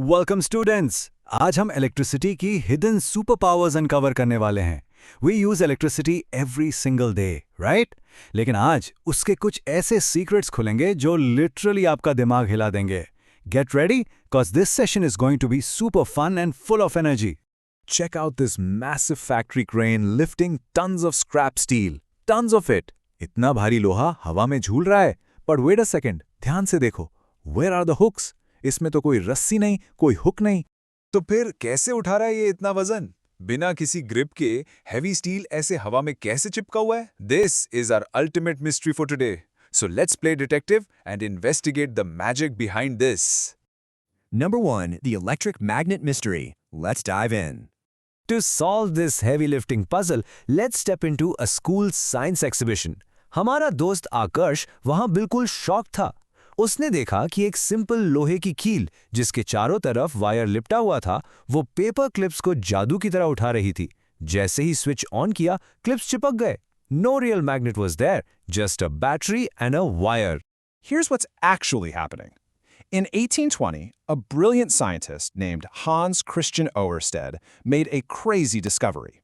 Welcome students. आज हम electricity की हिडन सुपर पावर्स अनकवर करने वाले हैं। We use electricity every single day, right? लेकिन आज उसके कुछ ऐसे सीक्रेट्स खुलेंगे जो लिटरली आपका दिमाग हिला देंगे। Get ready, cause this session is going to be super fun and full of energy. Check out this massive factory crane lifting tons of scrap steel. Tons of it. इतना भारी लोहा हवा में झूल रहा है। But wait a second, ध्यान से देखो। Where are the hooks? इसमें तो कोई रस्सी नहीं, कोई हुक नहीं। तो फिर कैसे उठा रहा है ये इतना वजन? बिना किसी ग्रिप के हेवी स्टील ऐसे हवा में कैसे चिपका हुआ है? This is our ultimate mystery for today. So let's play detective and investigate the magic behind this. Number 1. The electric magnet mystery. Let's dive in. To solve this heavy lifting puzzle, let's step into a school science exhibition. हमारा दोस्त आकर्ष वहां बिल्कुल shock था। उसने देखा कि एक simple लोहे की कील जिसके चारों तरफ वायर लिपटा हुआ था, वो पेपर क्लिप्स को जादू की तरह उठा रही थी। जैसे ही स्विच ऑन किया, क्लिप्स चिपक गए। No real magnet was there, just a battery and a wire. Here's what's actually happening. In 1820, a brilliant scientist named Hans Christian Oersted made a crazy discovery.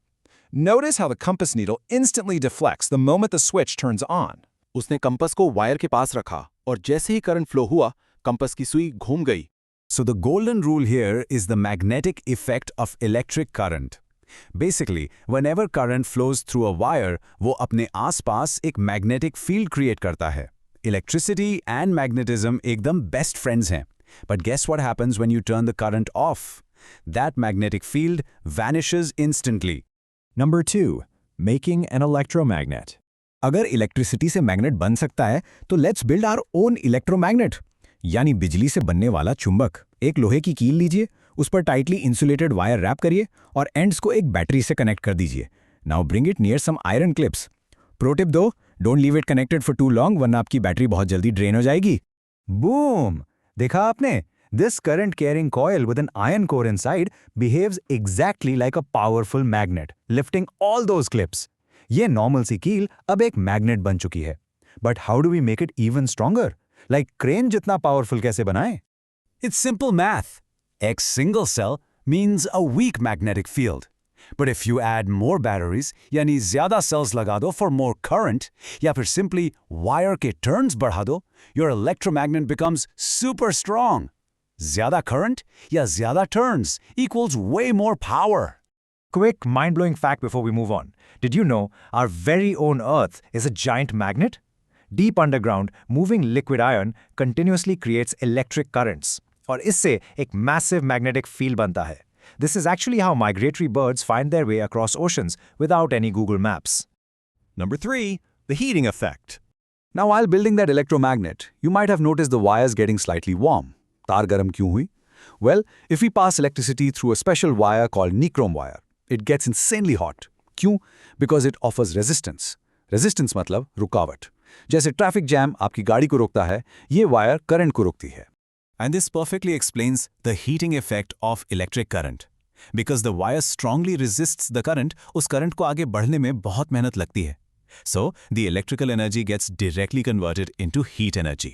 Notice how the compass needle instantly deflects the moment the switch turns on. उसने compass को wire के पास रखा और जैसे ही current flow हुआ, compass की सुई घूम गई। So the golden rule here is the magnetic effect of electric current. Basically, whenever current flows through a wire, वो अपने आसपास एक magnetic field create करता है। Electricity and magnetism एकदम best friends हैं। But guess what happens when you turn the current off? That magnetic field vanishes instantly. Number 2. Making an electromagnet. अगर electricity से मैग्नेट बन सकता है तो let's build our own electromagnet, यानी बिजली से बनने वाला चुंबक। एक लोहे की कील लीजिए, उस पर टाइटली इंसुलेटेड वायर रैप करिए और एंड्स को एक बैटरी से कनेक्ट कर दीजिए। Now bring it near some iron clips. Pro tip two, don't leave it connected for too long, वरना आपकी बैटरी बहुत जल्दी ड्रेन हो जाएगी। Boom! देखा आपने? This current carrying coil with an iron core inside behaves exactly like a powerful magnet, lifting all those clips. ये normal सी कील अब एक मैग्नेट बन चुकी है। But how do we make it even stronger? Like crane जितना powerful कैसे बनाएं? It's simple math. X single cell means a weak magnetic field. But if you add more batteries, यानी ज्यादा cells लगा दो for more current, या फिर simply wire के turns बढ़ा दो, your electromagnet becomes super strong. ज्यादा current या ज्यादा turns equals way more power. Quick, mind-blowing fact before we move on. Did you know our very own Earth is a giant magnet? Deep underground, moving liquid iron continuously creates electric currents. और इससे एक massive magnetic field बनता है. This is actually how migratory birds find their way across oceans without any Google Maps. Number 3. The heating effect. Now while building that electromagnet, you might have noticed the wires getting slightly warm. तार गर्म क्यों हुई? Well, if we pass electricity through a special wire called nichrome wire, it gets insanely hot. क्यों? Because it offers resistance. Resistance मतलब रुकावट। जैसे traffic jam आपकी गाड़ी को रोकता है, ये वायर करंट को रोकती है। And this perfectly explains the heating effect of electric current. Because the wire strongly resists the current, उस करंट को आगे बढ़ने में बहुत मेहनत लगती है। So, the electrical energy gets directly converted into heat energy.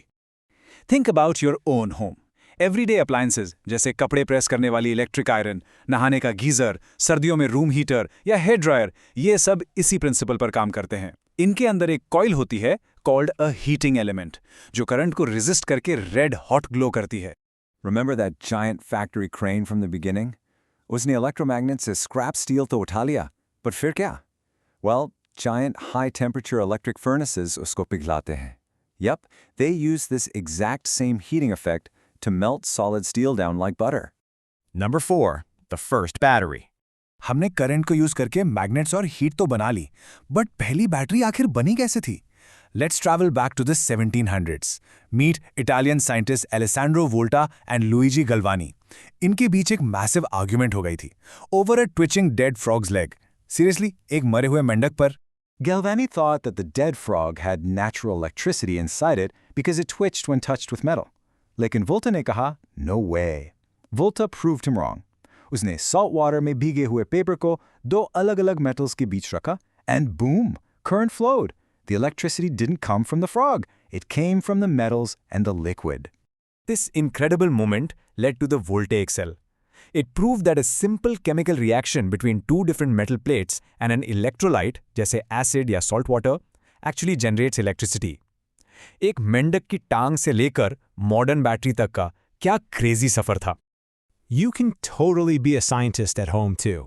Think about your own home. Everyday appliances जैसे कपड़े प्रेस करने वाली इलेक्ट्रिक आयरन, नहाने का गीजर, सर्दियों में रूम हीटर या हेयर ड्रायर, ये सब इसी प्रिंसिपल पर काम करते हैं। इनके अंदर एक कॉइल होती है कॉल्ड अ हीटिंग एलिमेंट, जो करंट को रेजिस्ट करके रेड हॉट ग्लो करती है। Remember that giant factory crane from the beginning? उसने electromagnets से scrap steel तो उठा लिया, but फिर क्या? Well, giant high-temperature electric furnaces उसको पिघलाते हैं। Yup, they use this exact same heating effect to melt solid steel down like butter. Number 4. The first battery. हमने करंट को यूज करके मैग्नेट्स और हीट तो बना ली, बट पहली बैटरी आखिर बनी कैसे थी? Let's travel back to the 1700s. Meet Italian scientists Alessandro Volta and Luigi Galvani. इनके बीच एक मैसिव आर्ग्यूमेंट हो गई थी over a twitching dead frog's leg. Seriously, एक मरे हुए मेंढक पर। Galvani thought that the dead frog had natural electricity inside it because it twitched when touched with metal. लेकिन वोल्टा ने कहा, no way. Volta proved him wrong. उसने salt water में भीगे हुए पेपर को दो अलग-अलग metals के बीच रखा, and boom, current flowed. The electricity didn't come from the frog. It came from the metals and the liquid. This incredible moment led to the voltaic cell. It proved that a simple chemical reaction between two different metal plates and an electrolyte, जैसे acid या salt water, actually generates electricity. एक मेंढक की टांग से लेकर modern battery तक का क्या क्रेजी सफर था. You can totally be a scientist at home too.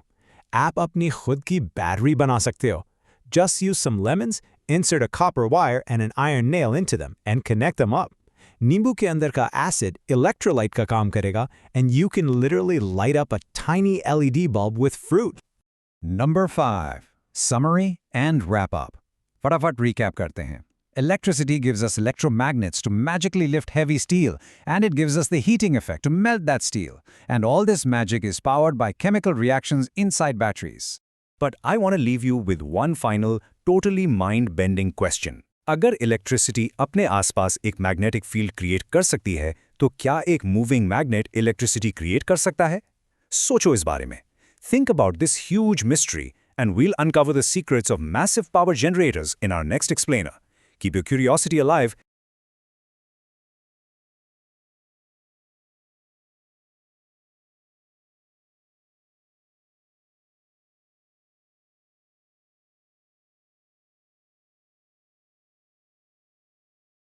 आप अपनी खुद की बैटरी बना सकते हो. Just use some lemons, insert a copper wire and an iron nail into them and connect them up. नींबू के अंदर का एसिड इलेक्ट्रोलाइट का काम करेगा and you can literally light up a tiny LED bulb with fruit. Number 5. Summary and wrap up. फटाफट recap करते हैं. Electricity gives us electromagnets to magically lift heavy steel, and it gives us the heating effect to melt that steel. And all this magic is powered by chemical reactions inside batteries. But I want to leave you with one final, totally mind-bending question. अगर electricity अपने आसपास एक magnetic field create कर सकती है, तो क्या एक मूविंग मैग्नेट इलेक्ट्रिसिटी क्रिएट कर सकता है? सोचो इस बारे में. Think about this huge mystery, and we'll uncover the secrets of massive power generators in our next explainer. Keep your curiosity alive